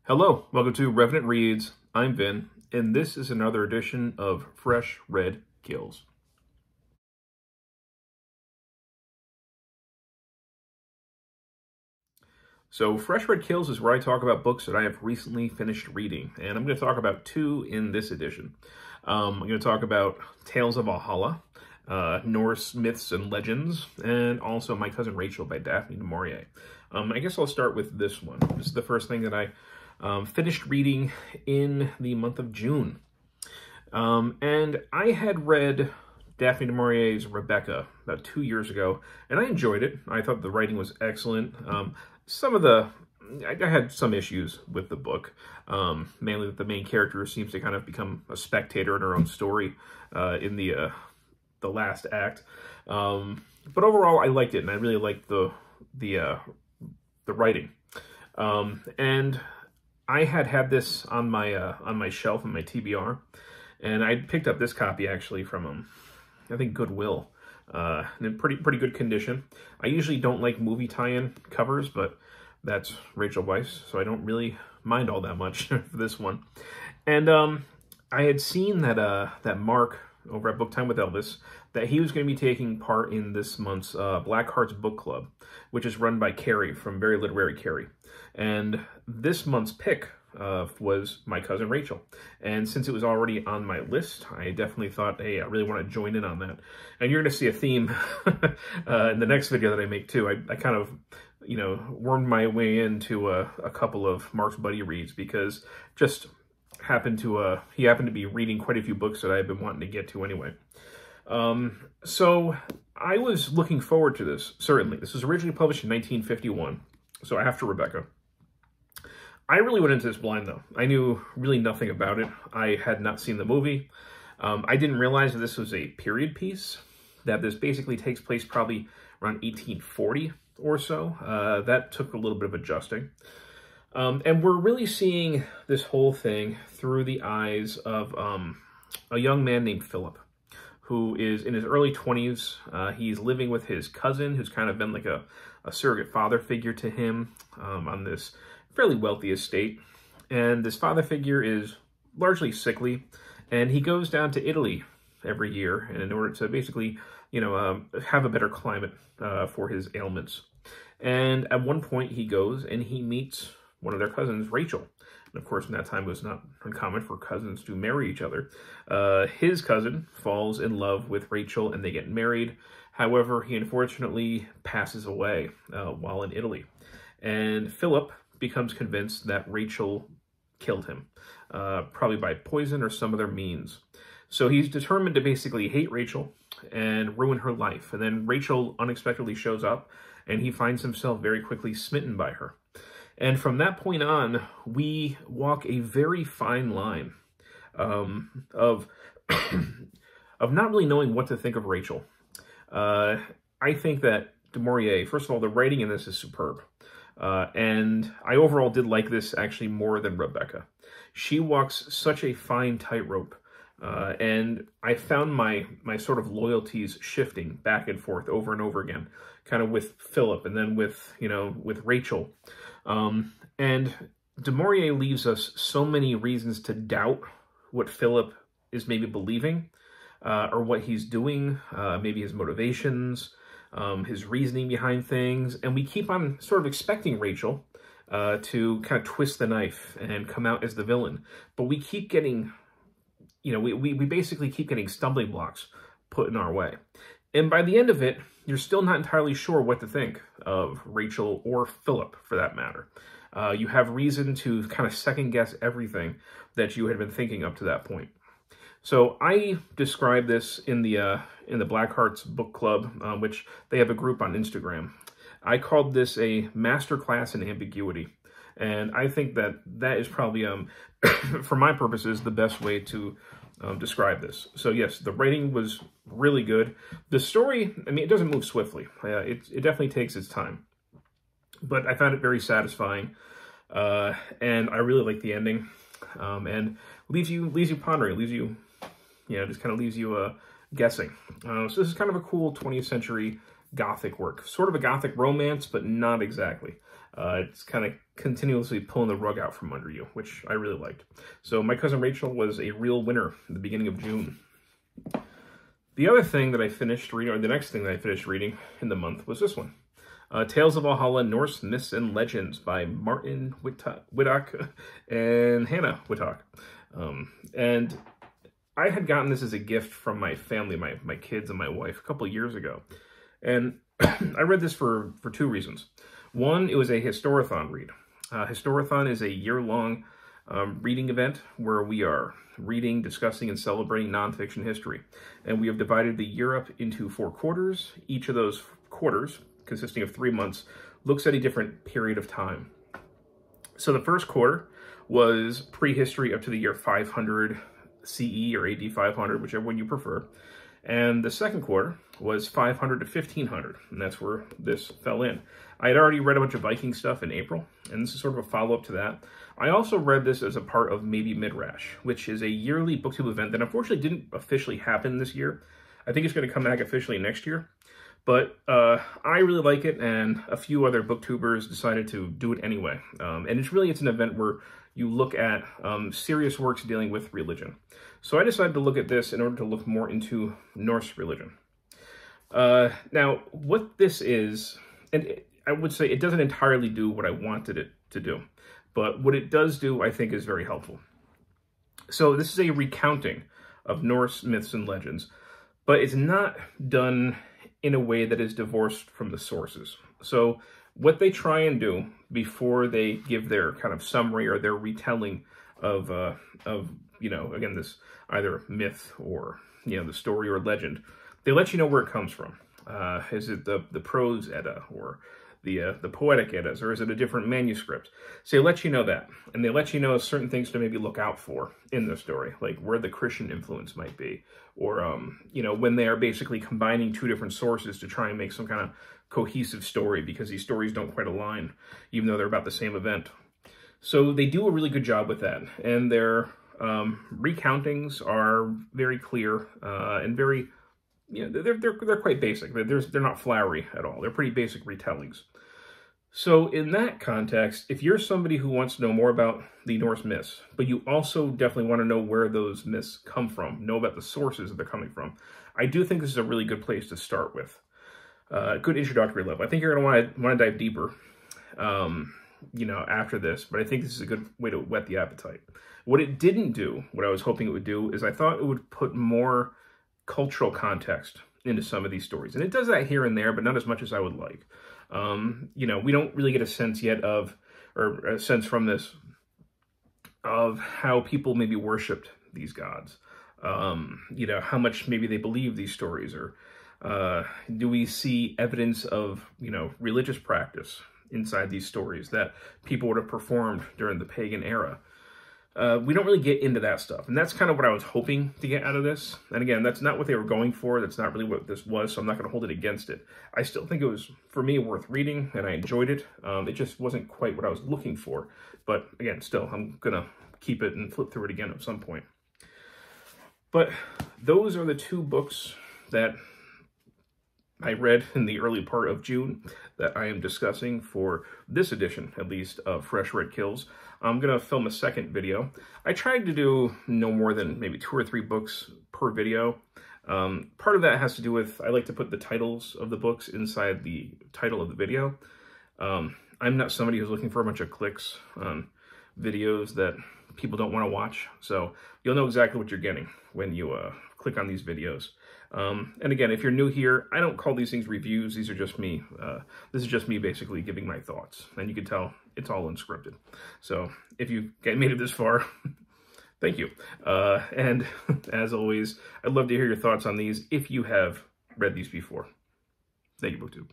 Hello, welcome to Revenant Reads. I'm Vin, and this is another edition of Fresh Red Kills. So Fresh Red Kills is where I talk about books that I have recently finished reading, and I'm going to talk about two in this edition. I'm going to talk about Tales of Valhalla, Norse Myths and Legends, and also My Cousin Rachel by Daphne du Maurier. I guess I'll start with this one. This is the first thing that I finished reading in the month of June. And I had read Daphne du Maurier's Rebecca about 2 years ago, and I enjoyed it. I thought the writing was excellent. I had some issues with the book, mainly that the main character seems to kind of become a spectator in her own story in the last act. But overall, I liked it, and I really liked the writing. And I had this on my shelf in my TBR, and I picked up this copy actually from I think Goodwill, in pretty good condition. I usually don't like movie tie-in covers, but that's Rachel Weisz, so I don't really mind all that much for this one. And I had seen that Mark over at Book Time with Elvis, that he was going to be taking part in this month's Black Hearts Book Club, which is run by Carrie from Very Literary Carrie. And this month's pick was My Cousin Rachel. And since it was already on my list, I definitely thought, hey, I really want to join in on that. And you're going to see a theme in the next video that I make too. I kind of, wormed my way into a couple of Mark's buddy reads, because just he happened to be reading quite a few books that I've been wanting to get to anyway. So I was looking forward to this, certainly. This was originally published in 1951, so after Rebecca. I really went into this blind, though. I knew really nothing about it. I had not seen the movie. I didn't realize that this was a period piece, that this basically takes place probably around 1840 or so. That took a little bit of adjusting. And we're really seeing this whole thing through the eyes of a young man named Philip, who is in his early 20s. He's living with his cousin, who's kind of been like a surrogate father figure to him on this fairly wealthy estate. And this father figure is largely sickly, and he goes down to Italy every year in order to basically, have a better climate for his ailments. And at one point he goes and he meets one of their cousins, Rachel. And of course, in that time, it was not uncommon for cousins to marry each other. His cousin falls in love with Rachel and they get married. However, he unfortunately passes away while in Italy. And Philip becomes convinced that Rachel killed him, probably by poison or some other means. So he's determined to basically hate Rachel and ruin her life. And then Rachel unexpectedly shows up, and he finds himself very quickly smitten by her. And from that point on, we walk a very fine line of not really knowing what to think of Rachel. I think that du Maurier, first of all, the writing in this is superb. And I overall did like this actually more than Rebecca. She walks such a fine tightrope. And I found my sort of loyalties shifting back and forth over and over again, kind of with Philip and then with Rachel. And du Maurier leaves us so many reasons to doubt what Philip is maybe believing, or what he's doing, maybe his motivations, his reasoning behind things. And we keep on sort of expecting Rachel to kind of twist the knife and come out as the villain. But we keep getting, we basically keep getting stumbling blocks put in our way. And by the end of it, you're still not entirely sure what to think of Rachel or Philip, for that matter. You have reason to kind of second-guess everything that you had been thinking up to that point. So I describe this in the Black Hearts Book Club, which they have a group on Instagram. I called this a masterclass in ambiguity. And I think that is probably, for my purposes, the best way to describe this. So yes, the writing was really good. The story, it doesn't move swiftly. It definitely takes its time. But I found it very satisfying. And I really like the ending. And leaves you pondering, leaves you, just kind of leaves you guessing. So this is kind of a cool 20th century Gothic work. Sort of a Gothic romance, but not exactly. It's kind of continuously pulling the rug out from under you, which I really liked. So My Cousin Rachel was a real winner at the beginning of June. The other thing that I finished reading, or the next thing that I finished reading in the month, was this one. Tales of Valhalla, Norse Myths and Legends by Martyn, Whittock, and Hannah Whittock. And I had gotten this as a gift from my family, my kids and my wife, a couple of years ago. And I read this for two reasons. One, it was a Historathon read. Historathon is a year-long reading event where we are reading, discussing, and celebrating nonfiction history. And we have divided the year up into 4 quarters. Each of those quarters, consisting of 3 months, looks at a different period of time. So the first quarter was prehistory up to the year 500 CE or AD 500, whichever one you prefer. And the second quarter was 500 to 1500, and that's where this fell in. I had already read a bunch of Viking stuff in April, and this is sort of a follow-up to that. I also read this as a part of Maybe Midrash, which is a yearly booktube event that unfortunately didn't officially happen this year. I think it's going to come back officially next year. But I really like it, and a few other booktubers decided to do it anyway. And it's an event where you look at serious works dealing with religion. So I decided to look at this in order to look more into Norse religion. Now, what this is, and I would say it doesn't entirely do what I wanted it to do, but what it does do, I think, is very helpful. So this is a recounting of Norse myths and legends, but it's not done in a way that is divorced from the sources. So what they try and do before they give their kind of summary or their retelling of again, this either myth or, the story or legend, they let you know where it comes from. Is it the prose Edda or the poetic Eddas, or is it a different manuscript? So they let you know that, and they let you know certain things to maybe look out for in the story, like where the Christian influence might be, or when they are basically combining 2 different sources to try and make some kind of cohesive story, because these stories don't quite align, even though they're about the same event. So they do a really good job with that, and their recountings are very clear and very, they're quite basic. They're not flowery at all. They're pretty basic retellings. So in that context, if you're somebody who wants to know more about the Norse myths, but you also definitely want to know where those myths come from, know about the sources that they're coming from, I do think this is a really good place to start with. Good introductory level. I think you're going to want to dive deeper, after this, but I think this is a good way to whet the appetite. What it didn't do, what I was hoping it would do, is I thought it would put more cultural context into some of these stories. And it does that here and there, but not as much as I would like. We don't really get a sense yet from this of how people maybe worshipped these gods. How much maybe they believe these stories, or do we see evidence of, religious practice inside these stories that people would have performed during the pagan era? We don't really get into that stuff, and that's kind of what I was hoping to get out of this. And again, that's not what they were going for. That's not really what this was, so I'm not going to hold it against it. I still think it was, for me, worth reading, and I enjoyed it. It just wasn't quite what I was looking for. But again, still, I'm going to keep it and flip through it again at some point. But those are the 2 books that I read in the early part of June that I am discussing for this edition, at least, of Fresh Read Kills. I'm going to film a second video. I tried to do no more than maybe 2 or 3 books per video. Part of that has to do with, I like to put the titles of the books inside the title of the video. I'm not somebody who's looking for a bunch of clicks on videos that people don't want to watch. So you'll know exactly what you're getting when you click on these videos. And again, if you're new here, I don't call these things reviews. These are just me. This is just me basically giving my thoughts. And you can tell it's all unscripted. So if you made it this far, thank you. And as always, I'd love to hear your thoughts on these if you have read these before. Thank you, BookTube.